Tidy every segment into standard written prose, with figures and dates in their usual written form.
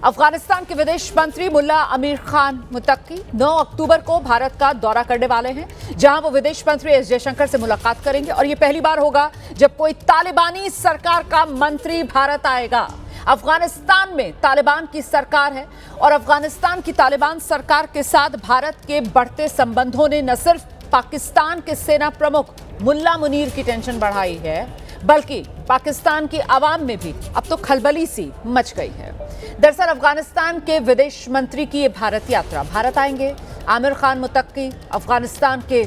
अफगानिस्तान के विदेश मंत्री मुल्ला आमिर खान मुत्तकी 9 अक्टूबर को भारत का दौरा करने वाले हैं, जहां वो विदेश मंत्री एस जयशंकर से मुलाकात करेंगे। और ये पहली बार होगा जब कोई तालिबानी सरकार का मंत्री भारत आएगा। अफगानिस्तान में तालिबान की सरकार है और अफगानिस्तान की तालिबान सरकार के साथ भारत के बढ़ते संबंधों ने न सिर्फ पाकिस्तान के सेना प्रमुख मुल्ला मुनीर की टेंशन बढ़ाई है, बल्कि पाकिस्तान की आवाम में भी अब तो खलबली सी मच गई है। दरअसल अफगानिस्तान के विदेश मंत्री की ये भारत यात्रा, भारत आएंगे आमिर खान मुत्तकी, अफगानिस्तान के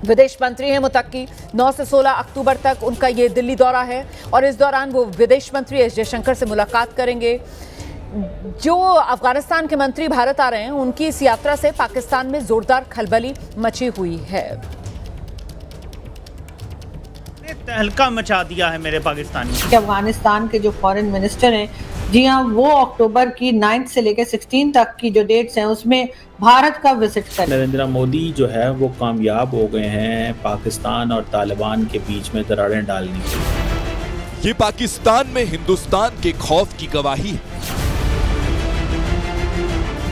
विदेश मंत्री हैं मुत्तकी। 9 से 16 अक्टूबर तक उनका ये दिल्ली दौरा है और इस दौरान वो विदेश मंत्री एस जयशंकर से मुलाकात करेंगे। जो अफगानिस्तान के मंत्री भारत आ रहे हैं, उनकी इस यात्रा से पाकिस्तान में जोरदार खलबली मची हुई है। तहलका मचा दिया है मेरे पाकिस्तानी। अफगानिस्तान के जो फॉरेन मिनिस्टर हैं, जी हाँ, वो अक्टूबर की 9 से लेकर 16 तक की जो डेट्स हैं उसमें भारत का विजिट करें। नरेंद्र मोदी जो है वो कामयाब हो गए हैं पाकिस्तान और तालिबान के बीच में दरारें डालने की। ये पाकिस्तान में हिंदुस्तान के खौफ की गवाही है।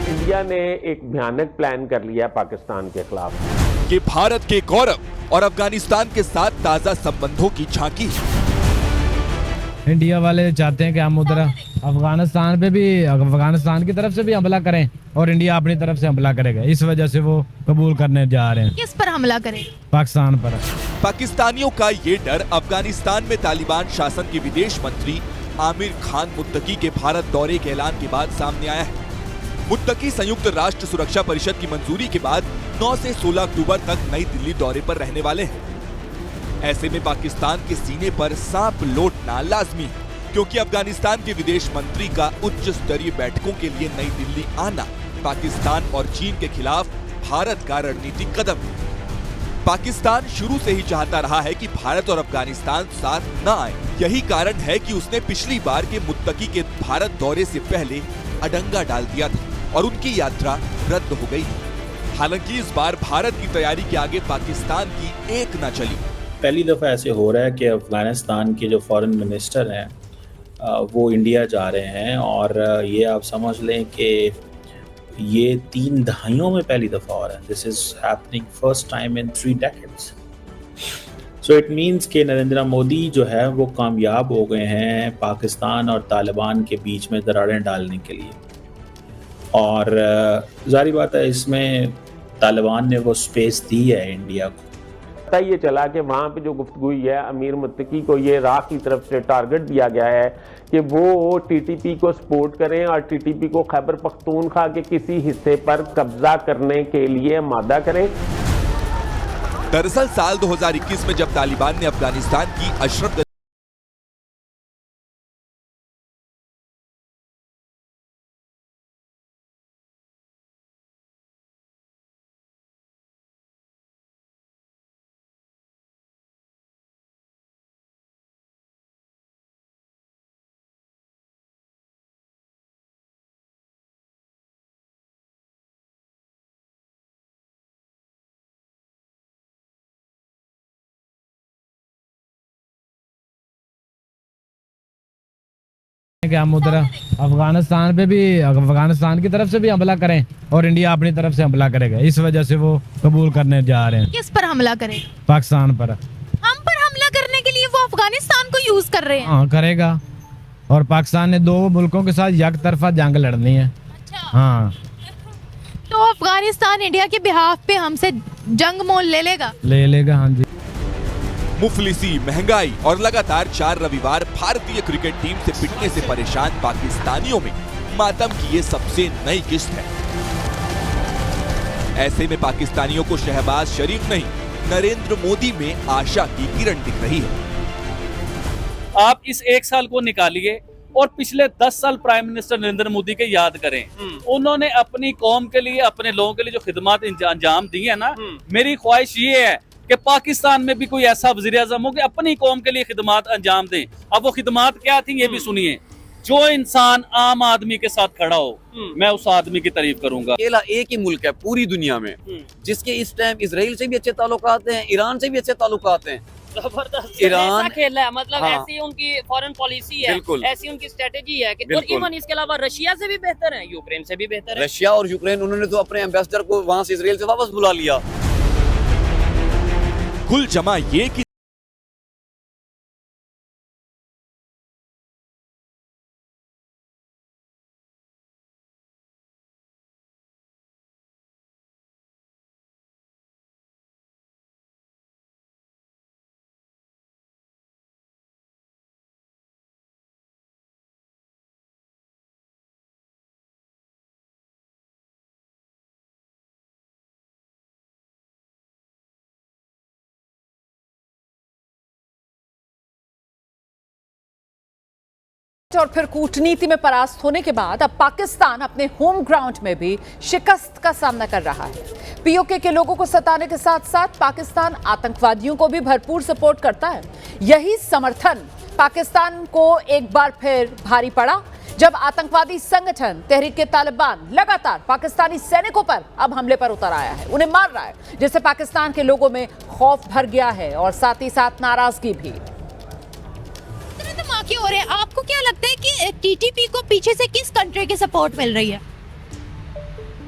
इंडिया ने एक भयानक प्लान कर लिया पाकिस्तान के खिलाफ। ये भारत के गौरव और अफगानिस्तान के साथ ताजा संबंधों की झांकी है। इंडिया वाले चाहते हैं कि हम उधर अफगानिस्तान पे भी, अफगानिस्तान की तरफ से भी हमला करें और इंडिया अपनी तरफ से हमला करेगा। इस वजह से वो कबूल करने जा रहे हैं। किस पर हमला करें? पाकिस्तान पर। पाकिस्तानियों का ये डर अफगानिस्तान में तालिबान शासन के विदेश मंत्री आमिर खान मुत्तकी के भारत दौरे के ऐलान के बाद सामने आया है। मुत्तकी संयुक्त राष्ट्र सुरक्षा परिषद की मंजूरी के बाद 9 से 16 अक्टूबर तक नई दिल्ली दौरे पर रहने वाले हैं। ऐसे में पाकिस्तान के सीने पर सांप लौटना लाजमी है, क्योंकि अफगानिस्तान के विदेश मंत्री का उच्च स्तरीय बैठकों के लिए नई दिल्ली आना पाकिस्तान और चीन के खिलाफ भारत का रणनीतिक कदम है। पाकिस्तान शुरू से ही चाहता रहा है कि भारत और अफगानिस्तान साथ न आए। यही कारण है कि उसने पिछली बार के मुत्तकी के भारत दौरे से पहले अडंगा डाल दिया था और उनकी यात्रा रद्द हो गई। हालांकि इस बार भारत की तैयारी के आगे पाकिस्तान की एक न चली। पहली दफ़ा ऐसे हो रहा है कि अफगानिस्तान के जो फॉरेन मिनिस्टर हैं वो इंडिया जा रहे हैं और ये आप समझ लें कि ये 3 दहाइयों में पहली दफ़ा हो रहा है। This is happening first time in 3 decades. So it means कि नरेंद्र मोदी जो है वो कामयाब हो गए हैं पाकिस्तान और तालिबान के बीच में दरारें डालने के लिए। और जारी बात है, इसमें तालिबान ने वो स्पेस दी है इंडिया को। पता ये चला कि वहाँ पे जो गुफ्तगू हुई है, अमीर मुत्तकी को ये राह की तरफ से टारगेट दिया गया है कि वो टीटीपी को सपोर्ट करें और टीटीपी को खैबर पख्तूनख्वा के किसी हिस्से पर कब्जा करने के लिए आमादा करें। दरअसल साल 2021 में जब तालिबान ने अफगानिस्तान की अशरफ कि हम उधर अफगानिस्तान पे भी, अफगानिस्तान की तरफ से भी हमला करें और इंडिया अपनी तरफ से हमला करेगा। इस वजह से वो कबूल करने जा रहे हैं। किस पर हमला करें? पाकिस्तान पर। हम पर हमला करने के लिए वो अफगानिस्तान को यूज कर रहे हैं? हाँ, करेगा। और पाकिस्तान ने 2 मुल्कों के साथ यकतरफा जंग लड़नी है। अच्छा। हाँ, तो अफगानिस्तान इंडिया के बिहाफ पे हमसे जंग मोल ले लेगा? ले लेगा। हाँ जी। मुफलिसी, महंगाई और लगातार 4 रविवार भारतीय क्रिकेट टीम से पिटने से परेशान पाकिस्तानियों में मातम की ये सबसे नई किस्त है। ऐसे में पाकिस्तानियों को शहबाज शरीफ नहीं, नरेंद्र मोदी में आशा की किरण दिख रही है। आप इस 1 साल को निकालिए और पिछले 10 साल प्राइम मिनिस्टर नरेंद्र मोदी के याद करें। उन्होंने अपनी कौम के लिए, अपने लोगों के लिए जो खिदमत अंजाम दी है ना, मेरी ख्वाहिश ये है कि पाकिस्तान में भी कोई ऐसा वज़ीर-ए-आज़म हो कि अपनी कौम के लिए खिदमत अंजाम दें। अब वो खिदमत क्या थी ये भी सुनिए। जो इंसान आम आदमी के साथ खड़ा हो, मैं उस आदमी की तारीफ करूंगा। अकेला एक ही मुल्क है पूरी दुनिया में जिसके इस टाइम इजराइल से भी अच्छे ताल्लुकात हैं, ईरान से भी अच्छे ताल्लुकात हैं, जबरदस्त ईरान ऐसा खेल है, मतलब हाँ। ऐसी उनकी फॉरेन पॉलिसी है, बिल्कुल। ऐसी उनकी स्ट्रेटेजी है कि और बिल्कुल। इवन इसके अलावा रशिया से भी बेहतर है, यूक्रेन से भी बेहतर है। रशिया और यूक्रेन उन्होंने तो अपने एम्बेसडर को वहां से इसराइल से वापस बुला लिया। कुल जमा ये कि और फिर कूटनीति में परास्त होने के बाद अब पाकिस्तान अपने होम ग्राउंड में भी शिकस्त का सामना कर रहा है। पीओके के लोगों को सताने के साथ साथ पाकिस्तान आतंकवादियों को भी भरपूर सपोर्ट करता है। यही समर्थन पाकिस्तान को एक बार फिर भारी पड़ा जब आतंकवादी संगठन तहरीक-ए-तालिबान लगातार पाकिस्तानी सैनिकों पर अब हमले पर उतर आया है, उन्हें मार रहा है, जिससे पाकिस्तान के लोगों में खौफ भर गया है और साथ ही साथ नाराजगी भी। धमाके हो रहे हैं, आपको क्या लगता है कि टीटीपी को पीछे से किस कंट्री की सपोर्ट मिल रही है?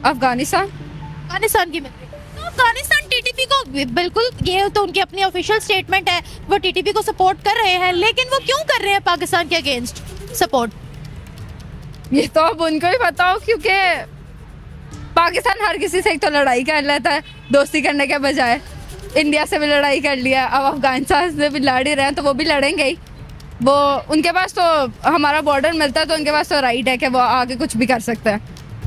अफगानिस्तान की मिल रही है। तो अफगानिस्तान टीटीपी को बिल्कुल, ये तो उनकी अपनी ऑफिशियल स्टेटमेंट है, वो टीटीपी को सपोर्ट कर रहे हैं, लेकिन वो क्यों कर रहे हैं पाकिस्तान के अगेंस्ट सपोर्ट? ये तो अब उनको ही पता हो, क्योंकि पाकिस्तान हर किसी से एक तो लड़ाई कर लेता है दोस्ती करने के बजाय। इंडिया से भी लड़ाई कर लिया, अब अफगानिस्तान से भी लड़ ही रहे हैं तो वो भी लड़ेंगे ही। वो उनके पास तो हमारा बॉर्डर मिलता है तो उनके पास तो राइट है कि वो आगे कुछ भी कर सकते हैं।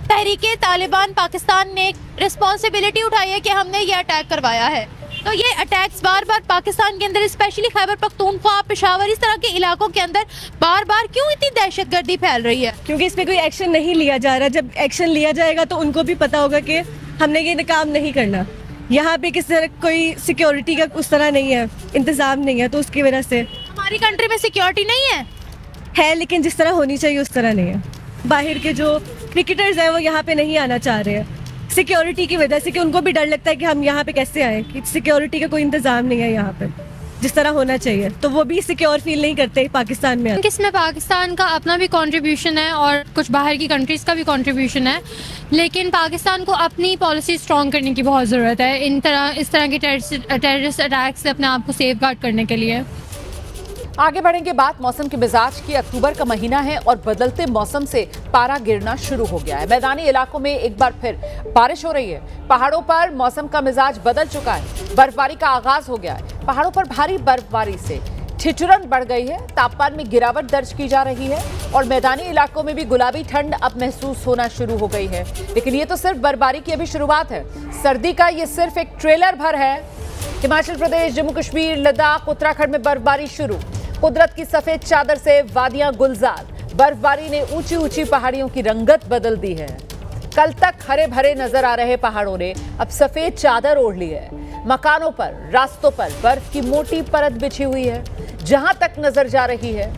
तहरीक-ए-तालिबान पाकिस्तान ने रिस्पॉन्सिबिलिटी उठाई है कि हमने ये अटैक करवाया है, तो ये अटैक्स बार बार पाकिस्तान के अंदर, स्पेशली खैबर पख्तूनख्वा, पेशावर, इस तरह के इलाकों के अंदर बार बार क्यों इतनी दहशतगर्दी फैल रही है? क्योंकि इस पे कोई एक्शन नहीं लिया जा रहा। जब एक्शन लिया जाएगा तो उनको भी पता होगा कि हमने ये काम नहीं करना। यहाँ पे किसी तरह कोई सिक्योरिटी का उस तरह नहीं है, इंतजाम नहीं है, तो उसकी वजह से हमारी कंट्री में सिक्योरिटी नहीं है, लेकिन जिस तरह होनी चाहिए उस तरह नहीं है। बाहर के जो क्रिकेटर्स हैं वो यहाँ पे नहीं आना चाह रहे हैं सिक्योरिटी की वजह से, कि उनको भी डर लगता है कि हम यहाँ पे कैसे आए, कि सिक्योरिटी का कोई इंतजाम नहीं है यहाँ पे जिस तरह होना चाहिए, तो वो भी सिक्योर फील नहीं करते पाकिस्तान में। इसमें पाकिस्तान का अपना भी कंट्रीब्यूशन है और कुछ बाहर की कंट्रीज़ का भी कंट्रीब्यूशन है, लेकिन पाकिस्तान को अपनी पॉलिसी स्ट्रॉन्ग करने की बहुत ज़रूरत है इस तरह के टेररिस्ट अटैक से अपने आप को सेफ गार्ड करने के लिए। आगे बढ़ेंगे बात मौसम के मिजाज की। अक्टूबर का महीना है और बदलते मौसम से पारा गिरना शुरू हो गया है। मैदानी इलाकों में एक बार फिर बारिश हो रही है। पहाड़ों पर मौसम का मिजाज बदल चुका है। बर्फबारी का आगाज हो गया है। पहाड़ों पर भारी बर्फबारी से ठिठुरन बढ़ गई है। तापमान में गिरावट दर्ज की जा रही है और मैदानी इलाकों में भी गुलाबी ठंड अब महसूस होना शुरू हो गई है। लेकिन ये तो सिर्फ बर्फबारी की अभी शुरुआत है। सर्दी का ये सिर्फ एक ट्रेलर भर है। हिमाचल प्रदेश, जम्मू कश्मीर, लद्दाख, उत्तराखंड में बर्फबारी शुरू। कुदरत की सफेद चादर से वादियां गुलजार। बर्फबारी ने ऊंची ऊंची पहाड़ियों की रंगत बदल दी है। कल तक हरे भरे नजर आ रहे पहाड़ों ने अब सफेद चादर ओढ़ ली है। मकानों पर, रास्तों पर बर्फ की मोटी परत बिछी हुई है। जहां तक नजर जा रही है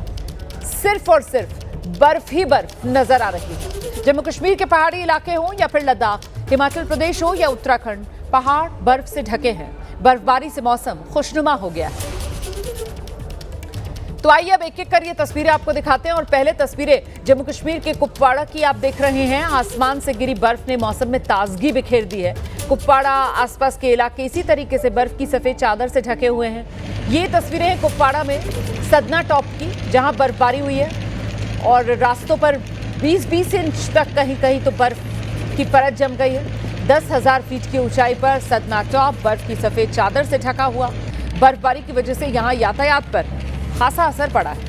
सिर्फ और सिर्फ बर्फ ही बर्फ नजर आ रही है। जम्मू कश्मीर के पहाड़ी इलाके हों या फिर लद्दाख, हिमाचल प्रदेश हो या उत्तराखंड, पहाड़ बर्फ से ढके हैं। बर्फबारी से मौसम खुशनुमा हो गया है। तो आइए अब एक एक कर ये तस्वीरें आपको दिखाते हैं और पहले तस्वीरें जम्मू कश्मीर के कुपवाड़ा की आप देख रहे हैं। आसमान से गिरी बर्फ ने मौसम में ताजगी बिखेर दी है। कुपवाड़ा, आसपास के इलाके इसी तरीके से बर्फ की सफेद चादर से ढके हुए हैं। ये तस्वीरें हैं कुपवाड़ा में सदना टॉप की, जहां बर्फबारी हुई है और रास्तों पर 20-20 इंच तक कहीं कहीं तो बर्फ की परत जम गई है। 10,000 फीट की ऊंचाई पर सदना टॉप बर्फ की सफेद चादर से ढका हुआ। बर्फबारी की वजह से यहाँ यातायात पर खासा असर पड़ा है।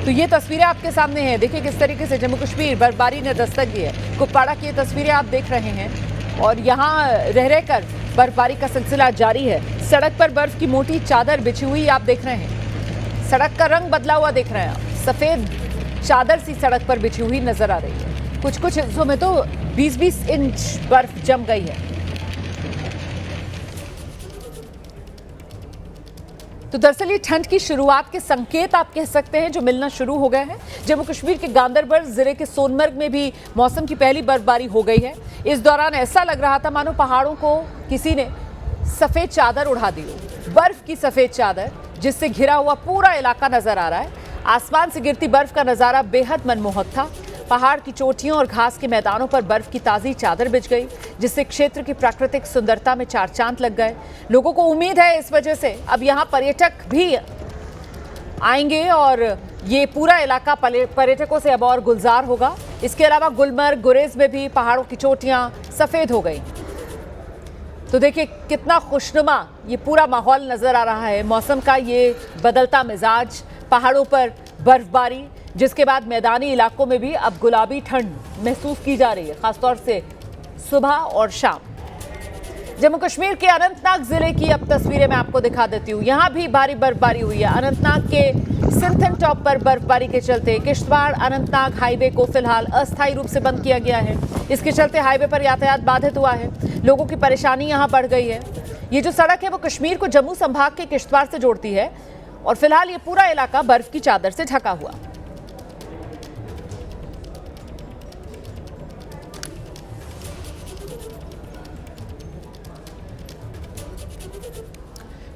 तो ये तस्वीरें आपके सामने हैं। देखिए किस तरीके से जम्मू कश्मीर बर्फबारी ने दस्तक दी है। कुपवाड़ा की ये तस्वीरें आप देख रहे हैं और यहाँ रह रहकर बर्फबारी का सिलसिला जारी है। सड़क पर बर्फ की मोटी चादर बिछी हुई आप देख रहे हैं। सड़क का रंग बदला हुआ देख रहे हैं आप। सफेद चादर सी सड़क पर बिछी हुई नजर आ रही है। कुछ कुछ हिस्सों में तो 20-20 इंच बर्फ जम गई है। तो दरअसल ये ठंड की शुरुआत के संकेत आप कह सकते हैं जो मिलना शुरू हो गए हैं। जम्मू कश्मीर के गांदरबल जिले के सोनमर्ग में भी मौसम की पहली बर्फबारी हो गई है। इस दौरान ऐसा लग रहा था मानो पहाड़ों को किसी ने सफेद चादर उड़ा दी हो, बर्फ की सफेद चादर जिससे घिरा हुआ पूरा इलाका नजर आ रहा है। आसमान से गिरती बर्फ का नजारा बेहद मनमोहक था। पहाड़ की चोटियों और घास के मैदानों पर बर्फ की ताज़ी चादर बिछ गई, जिससे क्षेत्र की प्राकृतिक सुंदरता में चार चांद लग गए। लोगों को उम्मीद है इस वजह से अब यहाँ पर्यटक भी आएंगे और ये पूरा इलाका पर्यटकों से अब और गुलजार होगा। इसके अलावा गुलमर्ग, गुरेज में भी पहाड़ों की चोटियाँ सफ़ेद हो गई। तो देखिए कितना खुशनुमा ये पूरा माहौल नज़र आ रहा है। मौसम का ये बदलता मिजाज, पहाड़ों पर बर्फबारी, जिसके बाद मैदानी इलाकों में भी अब गुलाबी ठंड महसूस की जा रही है, खासतौर से सुबह और शाम। जम्मू कश्मीर के अनंतनाग जिले की अब तस्वीरें मैं आपको दिखा देती हूँ। यहाँ भी भारी बर्फबारी हुई है। अनंतनाग के सिंथन टॉप पर बर्फबारी के चलते किश्तवाड़ अनंतनाग हाईवे को फिलहाल अस्थायी रूप से बंद किया गया है। इसके चलते हाईवे पर यातायात बाधित हुआ है, लोगों की परेशानी यहाँ बढ़ गई है। ये जो सड़क है वो कश्मीर को जम्मू संभाग के किश्तवाड़ से जोड़ती है और फिलहाल ये पूरा इलाका बर्फ की चादर से ढका हुआ।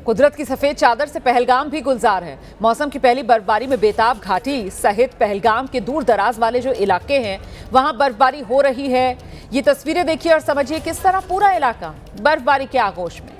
कुदरत की सफेद चादर से पहलगाम भी गुलजार है। मौसम की पहली बर्फबारी में बेताब घाटी सहित पहलगाम के दूर दराज वाले जो इलाके हैं वहां बर्फबारी हो रही है। ये तस्वीरें देखिए और समझिए किस तरह पूरा इलाका बर्फबारी के आगोश में।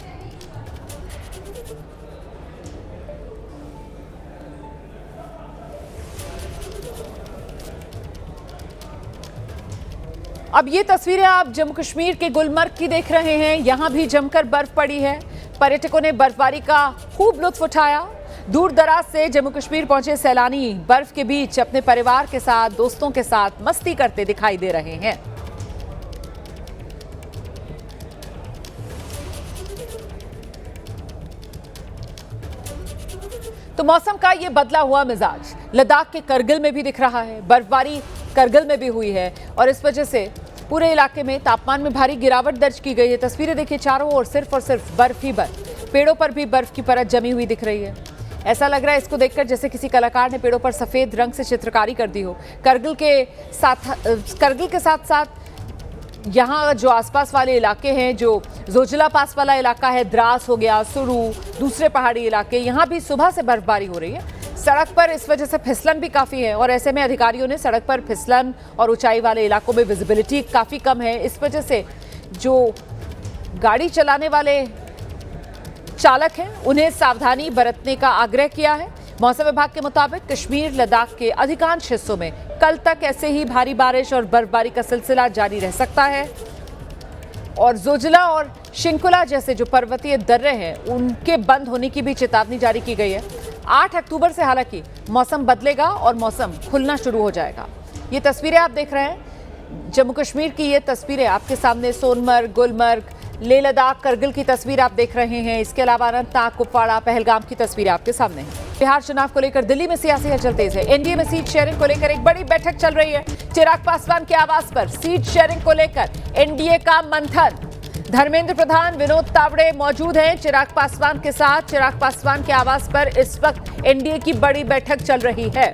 अब ये तस्वीरें आप जम्मू कश्मीर के गुलमर्ग की देख रहे हैं। यहां भी जमकर बर्फ पड़ी है। पर्यटकों ने बर्फबारी का खूब लुत्फ उठाया। दूर दराज से जम्मू कश्मीर पहुंचे सैलानी बर्फ के बीच अपने परिवार के साथ, दोस्तों के साथ मस्ती करते दिखाई दे रहे हैं। तो मौसम का ये बदला हुआ मिजाज लद्दाख के करगिल में भी दिख रहा है। बर्फबारी करगिल में भी हुई है और इस वजह से पूरे इलाके में तापमान में भारी गिरावट दर्ज की गई है। तस्वीरें देखिए, चारों ओर सिर्फ और सिर्फ बर्फ ही बर्फ। पेड़ों पर भी बर्फ की परत जमी हुई दिख रही है। ऐसा लग रहा है इसको देखकर जैसे किसी कलाकार ने पेड़ों पर सफेद रंग से चित्रकारी कर दी हो। करगिल के साथ साथ यहाँ जो आसपास वाले इलाके हैं, जो जोजिला पास वाला इलाका है, द्रास हो गया, सुरू, दूसरे पहाड़ी इलाके, यहाँ भी सुबह से बर्फबारी हो रही है। सड़क पर इस वजह से फिसलन भी काफ़ी है और ऐसे में अधिकारियों ने सड़क पर फिसलन और ऊंचाई वाले इलाकों में विजिबिलिटी काफ़ी कम है। इस वजह से जो गाड़ी चलाने वाले चालक हैं उन्हें सावधानी बरतने का आग्रह किया है। मौसम विभाग के मुताबिक कश्मीर, लद्दाख के अधिकांश हिस्सों में कल तक ऐसे ही भारी बारिश और बर्फबारी का सिलसिला जारी रह सकता है और जोजिला और शिंकुला जैसे जो पर्वतीय दर्रे हैं उनके बंद होने की भी चेतावनी जारी की गई है। 8 अक्टूबर से हालांकि मौसम बदलेगा और मौसम खुलना शुरू हो जाएगा। ये तस्वीरें आप देख रहे हैं जम्मू कश्मीर की, ये तस्वीरें आपके सामने सोनमर्ग, गुलमर्ग, लेह लद्दाख, करगिल की तस्वीर आप देख रहे हैं। इसके अलावा अनंतनाग, कुपवाड़ा, पहलगाम की तस्वीरें आपके सामने हैं। बिहार चुनाव को लेकर दिल्ली में सियासी हलचल तेज है। एनडीए में सीट शेयरिंग को लेकर एक बड़ी बैठक चल रही है। चिराग पासवान के आवास पर सीट शेयरिंग को लेकर एनडीए का मंथन। धर्मेंद्र प्रधान, विनोद तावड़े मौजूद हैं चिराग पासवान के साथ। चिराग पासवान के आवास पर इस वक्त एनडीए की बड़ी बैठक चल रही है।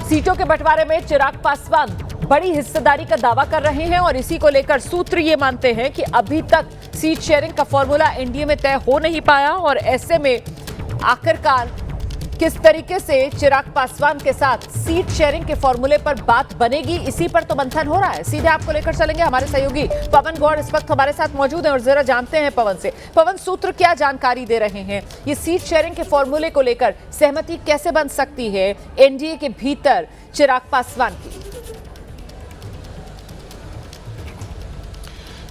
सीटों के बंटवारे में चिराग पासवान बड़ी हिस्सेदारी का दावा कर रहे हैं और इसी को लेकर सूत्र ये मानते हैं कि अभी तक सीट शेयरिंग का फॉर्मूला एनडीए में तय हो नहीं पाया और ऐसे में आखिरकार किस तरीके से चिराग पासवान के साथ सीट शेयरिंग के फॉर्मूले पर बात बनेगी, इसी पर तो मंथन हो रहा है। सीधे आपको लेकर चलेंगे, हमारे सहयोगी पवन गौड़ इस वक्त हमारे साथ मौजूद हैं और जरा जानते हैं पवन से। पवन, सूत्र क्या जानकारी दे रहे हैं? ये सीट शेयरिंग के फॉर्मूले को लेकर सहमति कैसे बन सकती है एनडीए के भीतर चिराग पासवान की?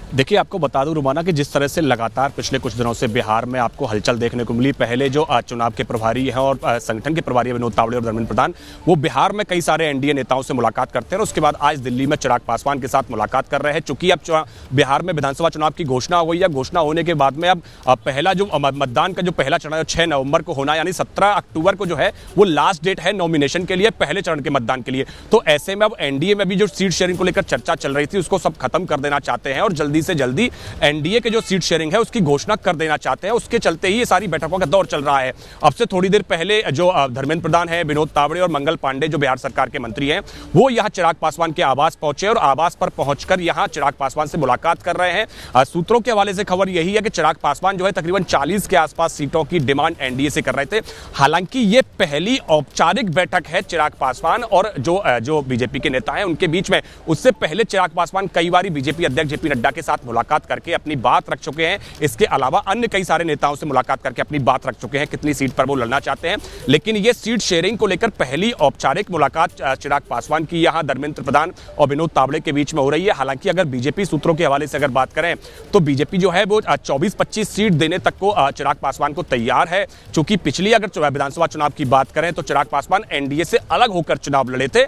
देखिए, आपको बता दूं रुमाना कि जिस तरह से लगातार पिछले कुछ दिनों से बिहार में आपको हलचल देखने को मिली, पहले जो चुनाव के प्रभारी हैं और संगठन के प्रभारी विनोद तावड़े और धर्मेंद्र प्रधान, वो बिहार में कई सारे एनडीए नेताओं से मुलाकात करते हैं और उसके बाद आज दिल्ली में चिराग पासवान के साथ मुलाकात कर रहे हैं। चूंकि अब बिहार में विधानसभा चुनाव की घोषणा हुई है, घोषणा होने के बाद में अब पहला जो मतदान का जो पहला चरण 6 नवंबर को होना, यानी 17 अक्टूबर को जो है वो लास्ट डेट है नॉमिनेशन के लिए, पहले चरण के मतदान के लिए। तो ऐसे में अब एनडीए में भी जो सीट शेयरिंग को लेकर चर्चा चल रही थी उसको सब खत्म कर देना चाहते हैं और जल्दी जल्दी से जल्दी एनडीए के जो सीट शेयरिंग है उसकी घोषणा कर देना चाहते हैं। उसके चलते ही ये सारी बैठकों का दौर चल रहा है। अब से थोड़ी देर पहले जो धर्मेंद्र प्रधान है, विनोद तावड़े और मंगल पांडे जो बिहार सरकार के मंत्री हैं, वो यहाँ चिराग पासवान के आवास पहुंचे और आवास पर पहुंचकर यहाँ चिराग पासवान से मुलाकात कर रहे हैं। सूत्रों के हवाले से खबर यही है कि चिराग पासवान जो है तकरीबन 40 के आसपास सीटों की डिमांड एनडीए से कर रहे थे। हालांकि ये पहली औपचारिक बैठक है चिराग पासवान और जो बीजेपी के नेता हैं उनके बीच में। उससे पहले चिराग पासवान कई बार बीजेपी अध्यक्ष जेपी नड्डा के साथ मुलाकात करके अपनी बात रख चुके हैं। इसके अलावा अन्य कई सारे नेताओं से मुलाकात करके अपनी बात रख चुके हैं कितनी सीट पर वो लड़ना चाहते हैं। लेकिन ये सीट शेयरिंग को लेकर पहली औपचारिक मुलाकात चिराग पासवान की यहाँ धर्मेंद्र प्रधान और विनोद तावड़े के बीच में हो रही है। हालांकि अगर बीजेपी सूत्रों के हवाले से अगर बात करें तो बीजेपी जो है वो 24-25 सीट देने तक को चिराग पासवान को तैयार है। चूंकि पिछली अगर विधानसभा चुनाव की बात करें तो चिराग पासवान एनडीए से अलग होकर चुनाव लड़े थे।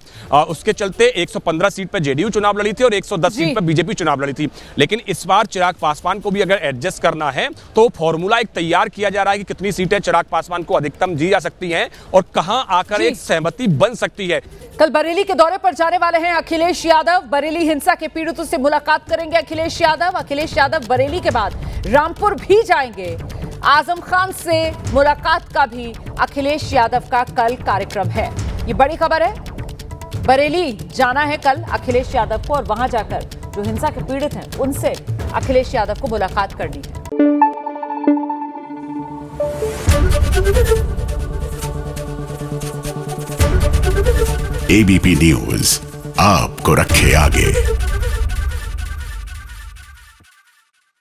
उसके चलते 115 सीट पर जेडीयू चुनाव लड़ी थी और 110 सीट पर बीजेपी चुनाव लड़ी थी। लेकिन इस बार चिराग पासवान को भी अगर एडजस्ट करना है तो फॉर्मूला एक तैयार किया जा रहा है कि कितनी सीटें चिराग पासवान को अधिकतम दी जा सकती हैं और कहां आकर एक सहमति बन सकती है। कल बरेली के दौरे पर जाने वाले हैं अखिलेश यादव। बरेली हिंसा के पीड़ितों से मुलाकात करेंगे अखिलेश यादव। अखिलेश यादव बरेली के बाद रामपुर भी जाएंगे। आजम खान से मुलाकात का भी अखिलेश यादव का कल कार्यक्रम है। ये बड़ी खबर है। बरेली जाना है कल अखिलेश यादव को और वहां जाकर जो हिंसा के पीड़ित हैं उनसे अखिलेश यादव को मुलाकात करनी है। एबीपी न्यूज आपको रखे आगे।